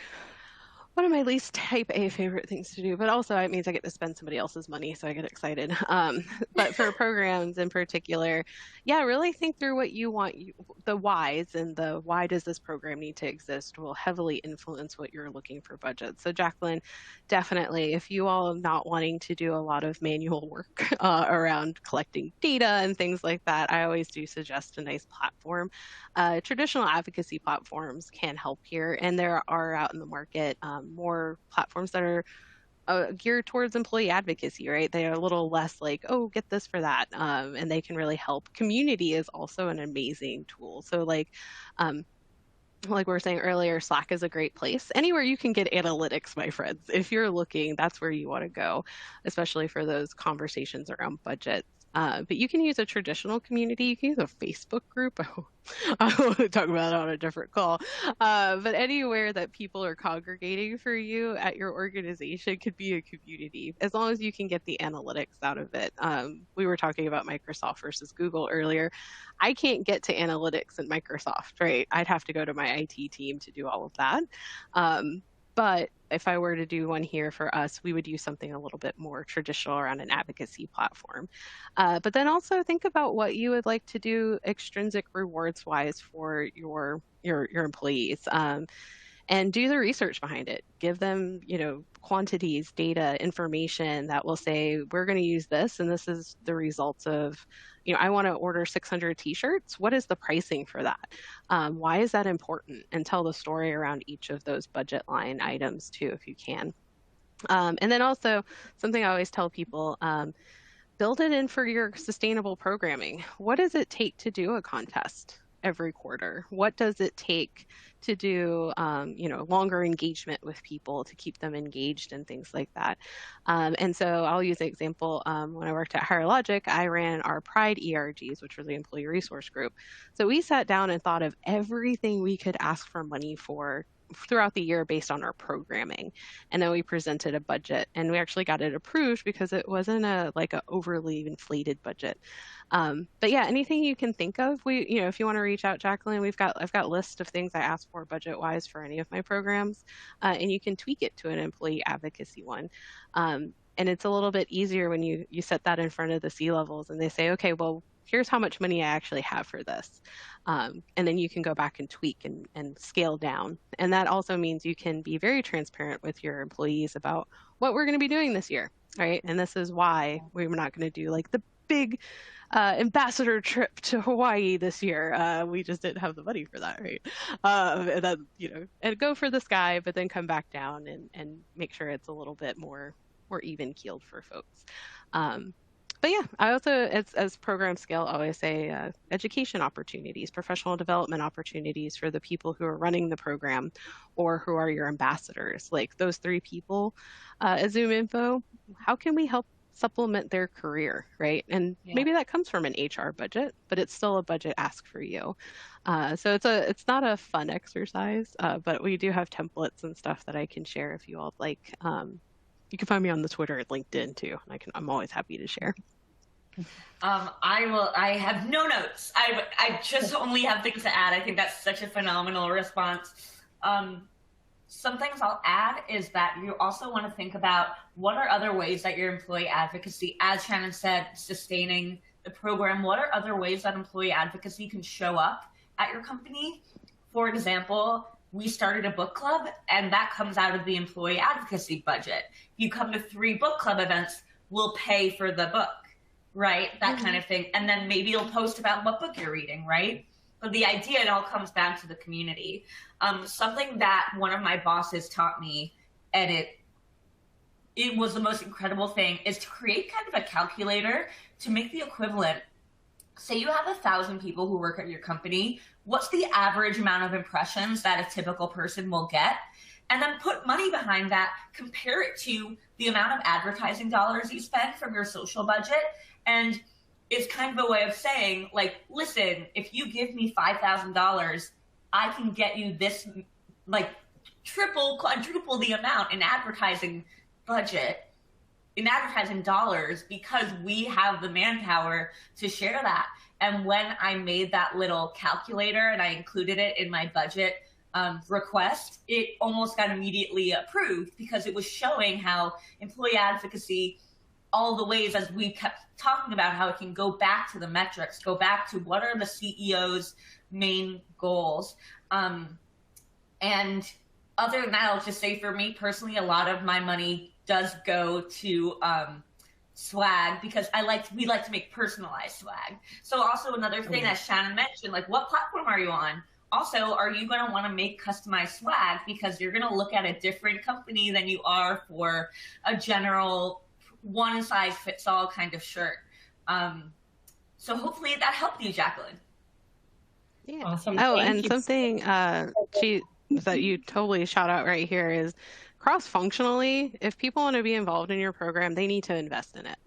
one of my least type A favorite things to do, but also it means I get to spend somebody else's money, so I get excited. But for programs in particular, yeah, really think through what you want. The whys and the why does this program need to exist will heavily influence what you're looking for budget. So Jacqueline, definitely, if you all are not wanting to do a lot of manual work around collecting data and things like that, I always do suggest a nice platform. Traditional advocacy platforms can help here, and there are out in the market more platforms that are geared towards employee advocacy, right? They are a little less like, oh, get this for that, and they can really help. Community is also an amazing tool. So like we were saying earlier, Slack is a great place. Anywhere you can get analytics, my friends. If you're looking, that's where you want to go, especially for those conversations around budgets. But you can use a traditional community. You can use a Facebook group. I want to talk about it on a different call. But anywhere that people are congregating for you at your organization could be a community, as long as you can get the analytics out of it. We were talking about Microsoft versus Google earlier. I can't get to analytics in Microsoft, right? I'd have to go to my IT team to do all of that. But if I were to do one here for us, we would use something a little bit more traditional around an advocacy platform. But then also think about what you would like to do extrinsic rewards wise for your employees. And do the research behind it. Give them, quantities, data, information that will say, we're going to use this, and this is the results of, I want to order 600 t-shirts. What is the pricing for that? Why is that important? And tell the story around each of those budget line items too, if you can. And then also something I always tell people, build it in for your sustainable programming. What does it take to do a contest every quarter? What does it take to do, longer engagement with people to keep them engaged and things like that? And so I'll use an example. When I worked at Higher Logic, I ran our Pride ERGs, which were the employee resource group. So we sat down and thought of everything we could ask for money for throughout the year based on our programming. And then we presented a budget, and we actually got it approved because it wasn't a overly inflated budget. But yeah, anything you can think of, if you want to reach out, Jacqueline, I've got lists of things I ask for budget wise for any of my programs, and you can tweak it to an employee advocacy one. And it's a little bit easier when you set that in front of the C-levels and they say, okay, well, here's how much money I actually have for this. And then you can go back and tweak and scale down. And that also means you can be very transparent with your employees about what we're going to be doing this year, right? And this is why we're not going to do like the big ambassador trip to Hawaii this year. We just didn't have the money for that, right? And then, and go for the sky, but then come back down and make sure it's a little bit more even keeled for folks. But yeah, I also, as program scale, always say education opportunities, professional development opportunities for the people who are running the program or who are your ambassadors. Like those 3 people at ZoomInfo, how can we help supplement their career, right? And maybe that comes from an HR budget, but it's still a budget ask for you. So it's not a fun exercise, but we do have templates and stuff that I can share if you all like. You can find me on the Twitter and LinkedIn too. I'm always happy to share. I have no notes. I just only have things to add. I think that's such a phenomenal response. Some things I'll add is that you also want to think about what are other ways that your employee advocacy, as Shannon said, sustaining the program, what are other ways that employee advocacy can show up at your company? For example, we started a book club, and that comes out of the employee advocacy budget. If you come to 3 book club events, we'll pay for the book, right? That kind of thing. And then maybe you'll post about what book you're reading, right? But the idea, it all comes down to the community. Something that one of my bosses taught me, and it was the most incredible thing, is to create kind of a calculator to make the equivalent. Say you have 1,000 people who work at your company. What's the average amount of impressions that a typical person will get? And then put money behind that, compare it to the amount of advertising dollars you spend from your social budget. And it's kind of a way of saying, like, listen, if you give me $5,000, I can get you this, like, triple, quadruple the amount in advertising budget, in advertising dollars, because we have the manpower to share that. And when I made that little calculator and I included it in my budget request, it almost got immediately approved, because it was showing how employee advocacy, all the ways, as we kept talking about, how it can go back to the metrics, go back to what are the CEO's main goals. And other than that, I'll just say, for me personally, a lot of my money does go to swag, because we like to make personalized swag. So also another thing that Shannon mentioned, like, what platform are you on? Also, are you going to want to make customized swag, because you're going to look at a different company than you are for a general one-size-fits-all kind of shirt. So hopefully that helped you, Jacqueline. Yeah. Awesome. And something that you totally shout out right here is, cross-functionally, if people want to be involved in your program, they need to invest in it.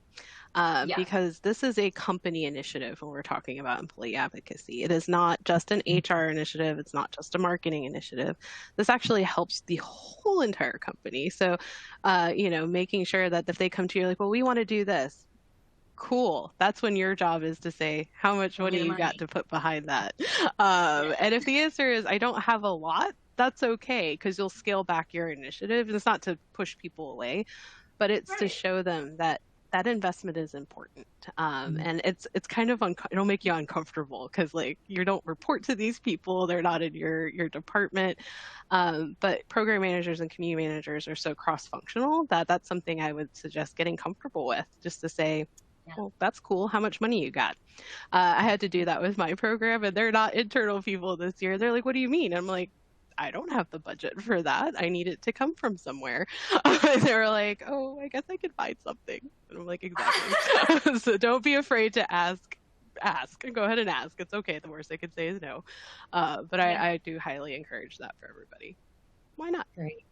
Because this is a company initiative when we're talking about employee advocacy. It is not just an HR initiative. It's not just a marketing initiative. This actually helps the whole entire company. So, making sure that if they come to you like, well, we want to do this. Cool. That's when your job is to say how much money you got to put behind that. And if the answer is, I don't have a lot, that's okay, because you'll scale back your initiative. And it's not to push people away, but it's to show them that investment is important. And it's kind of, it'll make you uncomfortable, because like, you don't report to these people. They're not in your department. But program managers and community managers are so cross-functional that that's something I would suggest getting comfortable with, just to say, well, that's cool. How much money you got? I had to do that with my program, and they're not internal people this year. They're like, what do you mean? I'm like, I don't have the budget for that. I need it to come from somewhere. They were like, oh, I guess I could find something. And I'm like, exactly. So don't be afraid to ask. Go ahead and ask. It's okay. The worst I could say is no. But I do highly encourage that for everybody. Why not? Great.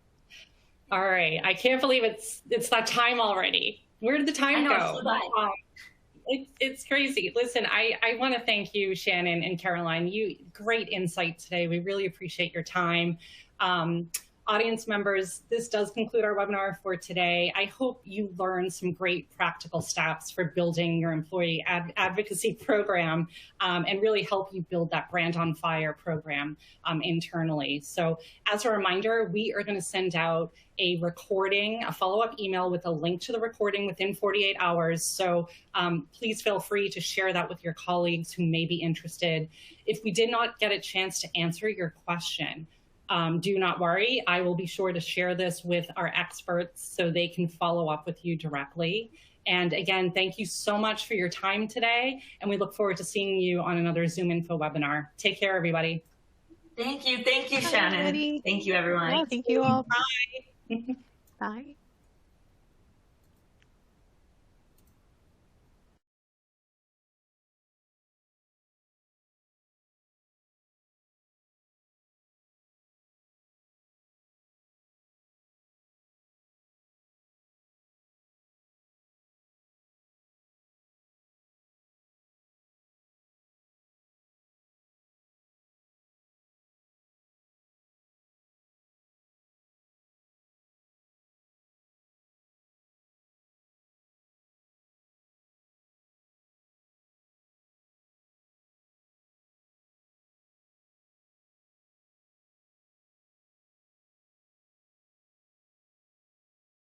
All right. I can't believe it's that time already. Where did the time go? It's crazy. Listen, I want to thank you, Shannon and Caroline. Great insight today. We really appreciate your time. Audience members, this does conclude our webinar for today. I hope you learned some great practical steps for building your employee advocacy program, and really help you build that Brand on Fire program internally. So as a reminder, we are going to send out a recording, a follow-up email with a link to the recording within 48 hours. So please feel free to share that with your colleagues who may be interested. If we did not get a chance to answer your question, do not worry. I will be sure to share this with our experts so they can follow up with you directly. And again, thank you so much for your time today. And we look forward to seeing you on another ZoomInfo webinar. Take care, everybody. Thank you. Thank you, Shannon. Thank you, everyone. Yeah, thank you all. Bye. Bye.